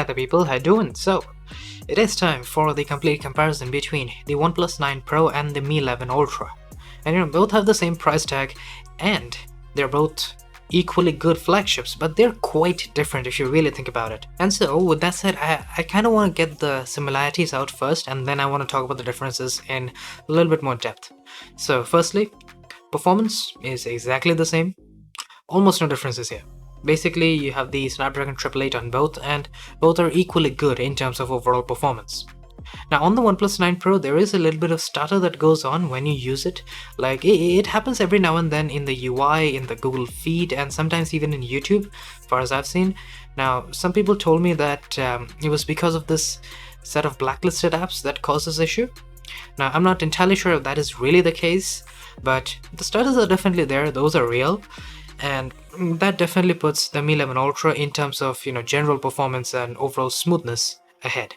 the people, how you doing? So, it is time for the complete comparison between the OnePlus 9 Pro and the Mi 11 Ultra. And both have the same price tag, and they're both equally good flagships, but they're quite different if you really think about it. And so, with that said, I kind of want to get the similarities out first, and then I want to talk about the differences in a little bit more depth. So, firstly, performance is exactly the same. Almost no differences here. Basically, you have the Snapdragon 888 on both, and both are equally good in terms of overall performance. Now, on the OnePlus 9 Pro, there is a little bit of stutter that goes on when you use it. Like, it happens every now and then in the UI, in the Google feed, and sometimes even in YouTube, as far as I've seen. Now, some people told me that it was because of this set of blacklisted apps that caused this issue. Now, I'm not entirely sure if that is really the case, but the stutters are definitely there, those are real. And that definitely puts the Mi 11 Ultra in terms of, general performance and overall smoothness ahead.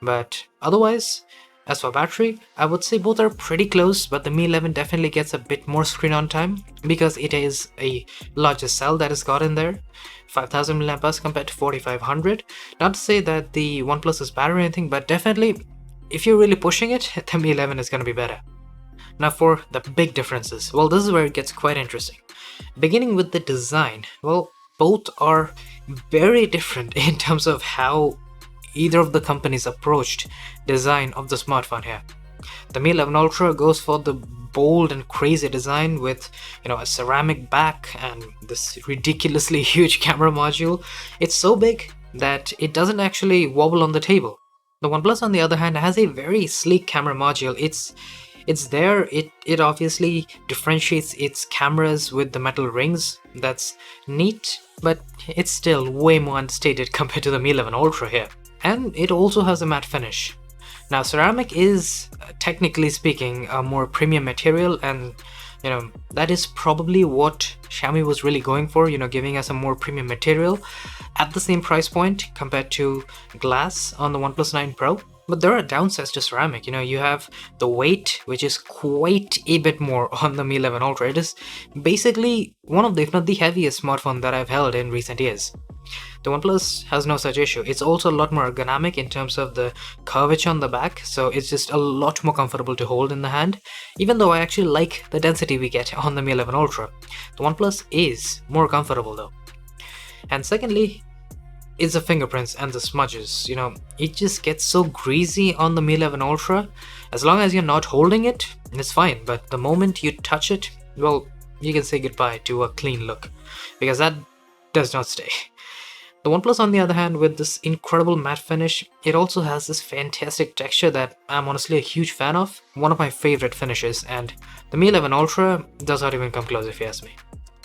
But otherwise, as for battery, I would say both are pretty close, but the Mi 11 definitely gets a bit more screen on time because it is a larger cell that is got in there, 5000 mAh compared to 4500. Not to say that the OnePlus is bad or anything, but definitely if you're really pushing it, the Mi 11 is going to be better. Now for the big differences, well, this is where it gets quite interesting. Beginning with the design, well, both are very different in terms of how either of the companies approached design of the smartphone here. The Mi 11 Ultra goes for the bold and crazy design with, a ceramic back and this ridiculously huge camera module. It's so big that it doesn't actually wobble on the table. The OnePlus, on the other hand, has a very sleek camera module. It's there, it obviously differentiates its cameras with the metal rings. That's neat, but it's still way more understated compared to the Mi 11 Ultra here. And it also has a matte finish. Now, ceramic is, technically speaking, a more premium material, and that is probably what Xiaomi was really going for, giving us a more premium material at the same price point compared to glass on the OnePlus 9 Pro. But there are downsides to ceramic. You have the weight, which is quite a bit more on the Mi 11 Ultra. It is basically one of the, if not the heaviest smartphone that I've held in recent years. The OnePlus has no such issue. It's also a lot more ergonomic in terms of the curvature on the back, so it's just a lot more comfortable to hold in the hand, even though I actually like the density we get on the Mi 11 Ultra. The OnePlus is more comfortable though. And secondly, it's the fingerprints and the smudges. It just gets so greasy on the Mi 11 Ultra. As long as you're not holding it, it's fine, but the moment you touch it, well, you can say goodbye to a clean look, because that does not stay. The OnePlus, on the other hand, with this incredible matte finish, it also has this fantastic texture that I'm honestly a huge fan of, one of my favorite finishes, and the Mi 11 Ultra does not even come close if you ask me.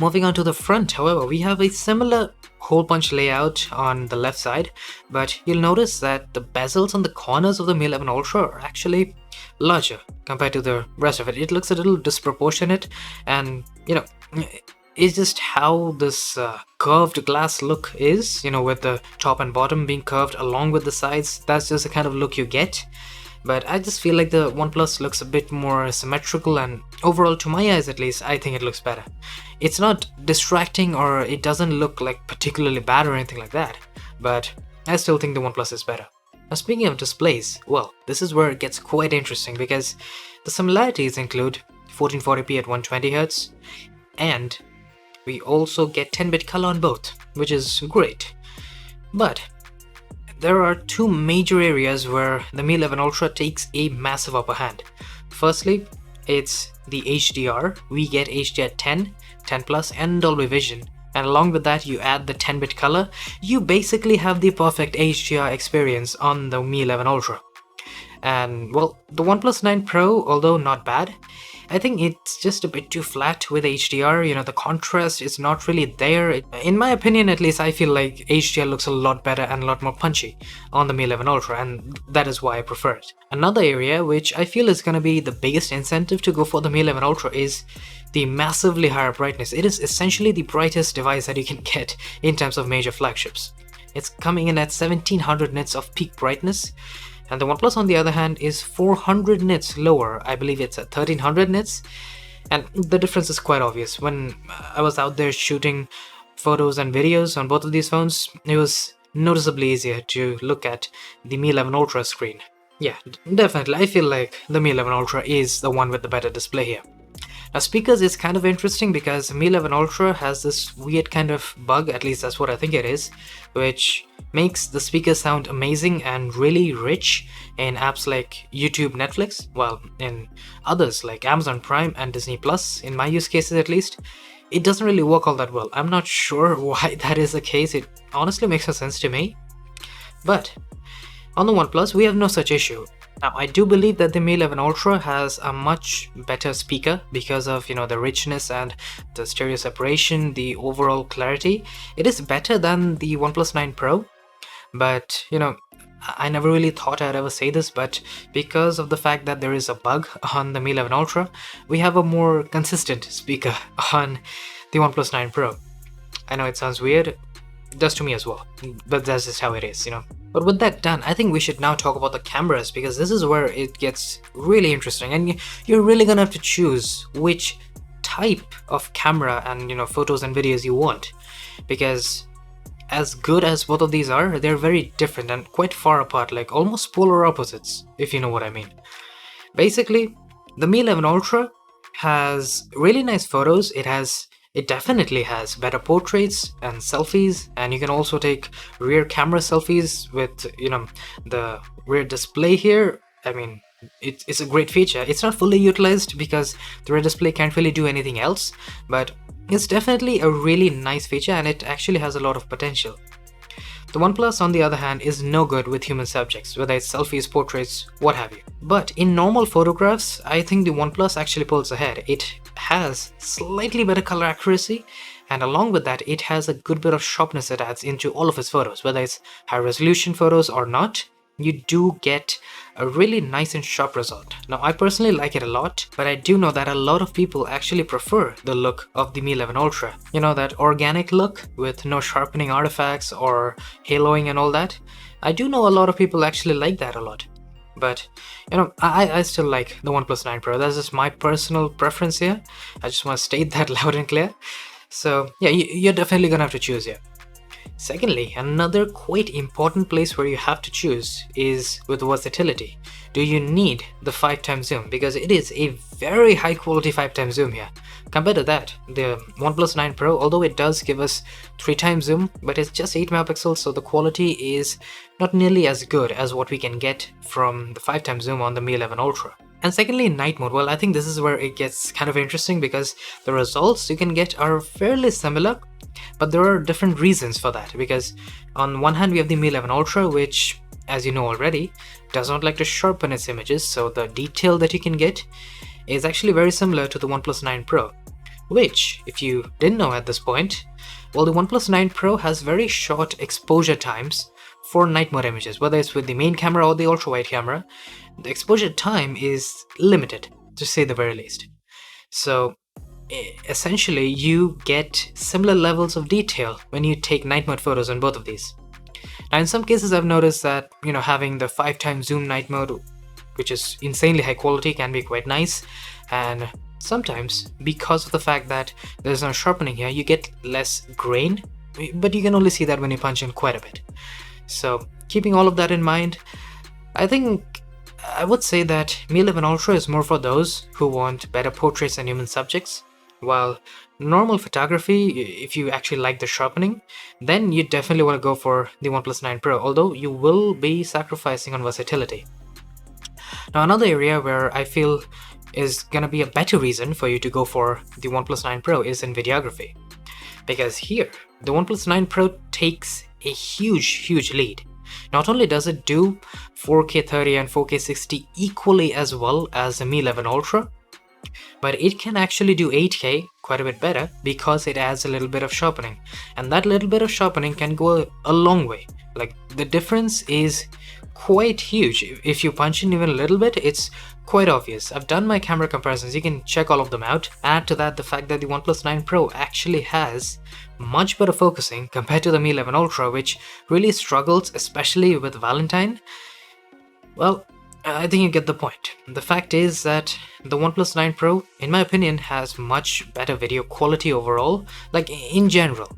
Moving on to the front, however, we have a similar hole punch layout on the left side, but you'll notice that the bezels on the corners of the Mi 11 Ultra are actually larger compared to the rest of it. It looks a little disproportionate, and it's just how this curved glass look is, with the top and bottom being curved along with the sides. That's just the kind of look you get. But I just feel like the OnePlus looks a bit more symmetrical, and overall, to my eyes at least, I think it looks better. It's not distracting, or it doesn't look like particularly bad or anything like that, but I still think the OnePlus is better. Now, speaking of displays, well, this is where it gets quite interesting, because the similarities include 1440p at 120Hz, and we also get 10-bit color on both, which is great. But there are two major areas where the Mi 11 Ultra takes a massive upper hand. Firstly, it's the HDR. We get HDR 10, 10 Plus, and Dolby Vision. And along with that, you add the 10-bit color. You basically have the perfect HDR experience on the Mi 11 Ultra. And well, the OnePlus 9 Pro, although not bad, I think it's just a bit too flat with HDR. The contrast is not really there. In my opinion, at least, I feel like HDR looks a lot better and a lot more punchy on the Mi 11 Ultra, and that is why I prefer it. Another area which I feel is going to be the biggest incentive to go for the Mi 11 Ultra is the massively higher brightness. It is essentially the brightest device that you can get in terms of major flagships. It's coming in at 1700 nits of peak brightness, and the OnePlus, on the other hand, is 400 nits lower. I believe it's at 1300 nits, and the difference is quite obvious. When I was out there shooting photos and videos on both of these phones, it was noticeably easier to look at the Mi 11 Ultra screen. Yeah, definitely, I feel like the Mi 11 Ultra is the one with the better display here. Now speakers is kind of interesting because Mi 11 Ultra has this weird kind of bug, at least that's what I think it is, which makes the speakers sound amazing and really rich in apps like YouTube, Netflix, well, in others like Amazon Prime and Disney Plus, in my use cases at least. It doesn't really work all that well. I'm not sure why that is the case, it honestly makes no sense to me. But on the OnePlus, we have no such issue. Now, I do believe that the Mi 11 Ultra has a much better speaker because of, the richness and the stereo separation, the overall clarity. It is better than the OnePlus 9 Pro, but, I never really thought I'd ever say this, but because of the fact that there is a bug on the Mi 11 Ultra, we have a more consistent speaker on the OnePlus 9 Pro. I know it sounds weird, it does to me as well, but that's just how it is, But with that done, I think we should now talk about the cameras, because this is where it gets really interesting, and you're really gonna have to choose which type of camera and, photos and videos you want, because as good as both of these are, they're very different and quite far apart, like almost polar opposites, if you know what I mean. Basically, the Mi 11 Ultra has really nice photos. It definitely has better portraits and selfies, and you can also take rear camera selfies with, the rear display here. I mean, it's a great feature. It's not fully utilized because the rear display can't really do anything else, but it's definitely a really nice feature and it actually has a lot of potential. The OnePlus, on the other hand, is no good with human subjects, whether it's selfies, portraits, what have you. But in normal photographs, I think the OnePlus actually pulls ahead. It has slightly better color accuracy, and along with that, it has a good bit of sharpness it adds into all of its photos. Whether it's high resolution photos or not, you do get a really nice and sharp result. Now, I personally like it a lot, but I do know that a lot of people actually prefer the look of the Mi 11 Ultra. That organic look with no sharpening artifacts or haloing and all that. I do know a lot of people actually like that a lot. But, I still like the OnePlus 9 Pro. That's just my personal preference here. I just want to state that loud and clear. So, yeah, you're definitely gonna have to choose here. Secondly, another quite important place where you have to choose is with versatility. Do you need the 5x zoom? Because it is a very high quality 5x zoom here. Compared to that, the OnePlus 9 Pro, although it does give us 3x zoom, but it's just 8 megapixels, so the quality is not nearly as good as what we can get from the 5x zoom on the Mi 11 Ultra. And secondly, night mode, well, I think this is where it gets kind of interesting because the results you can get are fairly similar, but there are different reasons for that. Because on one hand, we have the Mi 11 Ultra, which, as you know already, does not like to sharpen its images, so the detail that you can get is actually very similar to the OnePlus 9 Pro, which, if you didn't know at this point, well, the OnePlus 9 Pro has very short exposure times for night mode images, whether it's with the main camera or the ultra-wide camera. The exposure time is limited, to say the very least. So essentially, you get similar levels of detail when you take night mode photos on both of these. Now, in some cases, I've noticed that, having the 5x zoom night mode, which is insanely high quality, can be quite nice. And sometimes, because of the fact that there's no sharpening here, you get less grain, but you can only see that when you punch in quite a bit. So, keeping all of that in mind, I would say that Mi 11 Ultra is more for those who want better portraits and human subjects, while normal photography, if you actually like the sharpening, then you definitely want to go for the OnePlus 9 Pro, although you will be sacrificing on versatility. Now, another area where I feel is gonna be a better reason for you to go for the OnePlus 9 Pro is in videography. Because here, the OnePlus 9 Pro takes a huge lead. Not only does it do 4K 30 and 4K 60 equally as well as the Mi 11 Ultra, but it can actually do 8K quite a bit better because it adds a little bit of sharpening. And that little bit of sharpening can go a long way. Like, the difference is quite huge. If you punch in even a little bit, it's quite obvious. I've done my camera comparisons, you can check all of them out. Add to that the fact that the OnePlus 9 Pro actually has much better focusing compared to the Mi 11 Ultra, which really struggles, especially with Valentine. Well, I think you get the point. The fact is that the OnePlus 9 Pro, in my opinion, has much better video quality overall, like in general,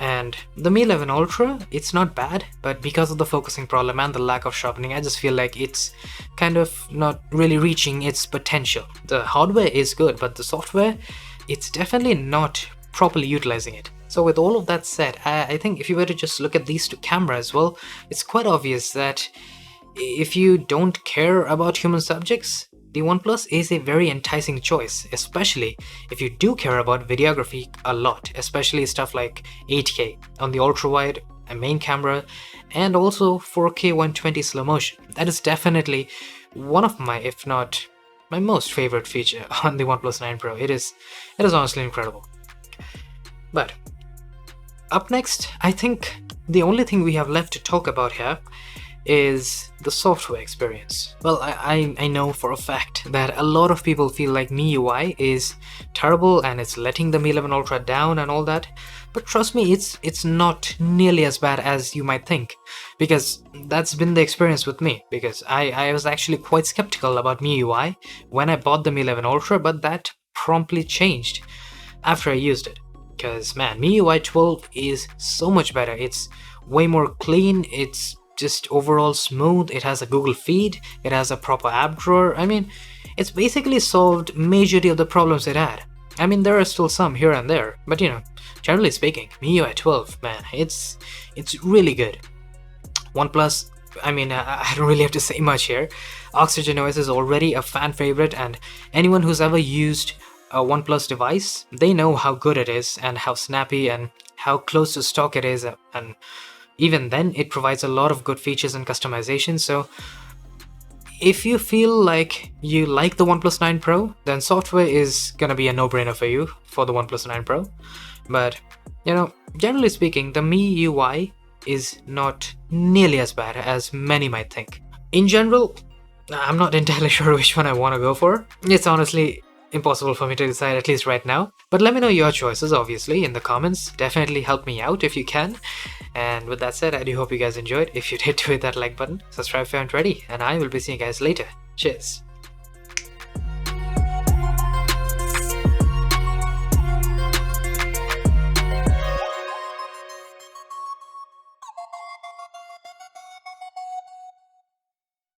And the Mi 11 Ultra, it's not bad, but because of the focusing problem and the lack of sharpening, I just feel like it's kind of not really reaching its potential. The hardware is good, but the software, it's definitely not properly utilizing it. So with all of that said, I think if you were to just look at these two cameras, well, it's quite obvious that if you don't care about human subjects, the OnePlus is a very enticing choice, especially if you do care about videography a lot, especially stuff like 8K on the ultra-wide, a main camera, and also 4K 120 slow motion. That is definitely one of my, if not my most favorite feature on the OnePlus 9 Pro. It is honestly incredible. But up next, I think the only thing we have left to talk about here is the software experience. Well, I know for a fact that a lot of people feel like MIUI is terrible and it's letting the Mi 11 Ultra down and all that, but trust me, it's not nearly as bad as you might think, because that's been the experience with me, because I was actually quite skeptical about MIUI when I bought the Mi 11 Ultra, but that promptly changed after I used it. Because man, MIUI 12 is so much better. It's way more clean, it's just overall smooth, it has a Google feed, it has a proper app drawer. I mean, it's basically solved majority of the problems it had. I mean, there are still some here and there, but you know, generally speaking, MIUI 12, man, it's really good. OnePlus, I mean, I don't really have to say much here. Oxygen OS is already a fan favorite, and anyone who's ever used a OnePlus device, they know how good it is and how snappy and how close to stock it is, and even then it provides a lot of good features and customization. So if you feel like you like the OnePlus 9 Pro, then software is gonna be a no-brainer for you for the OnePlus 9 Pro. But you know, generally speaking, the MIUI is not nearly as bad as many might think. In general, I'm not entirely sure which one I want to go for. It's honestly impossible for me to decide, at least right now. But let me know your choices, obviously, in the comments. Definitely help me out if you can. And with that said, I do hope you guys enjoyed. If you did, hit that like button, subscribe if you aren't ready, and I will be seeing you guys later. Cheers.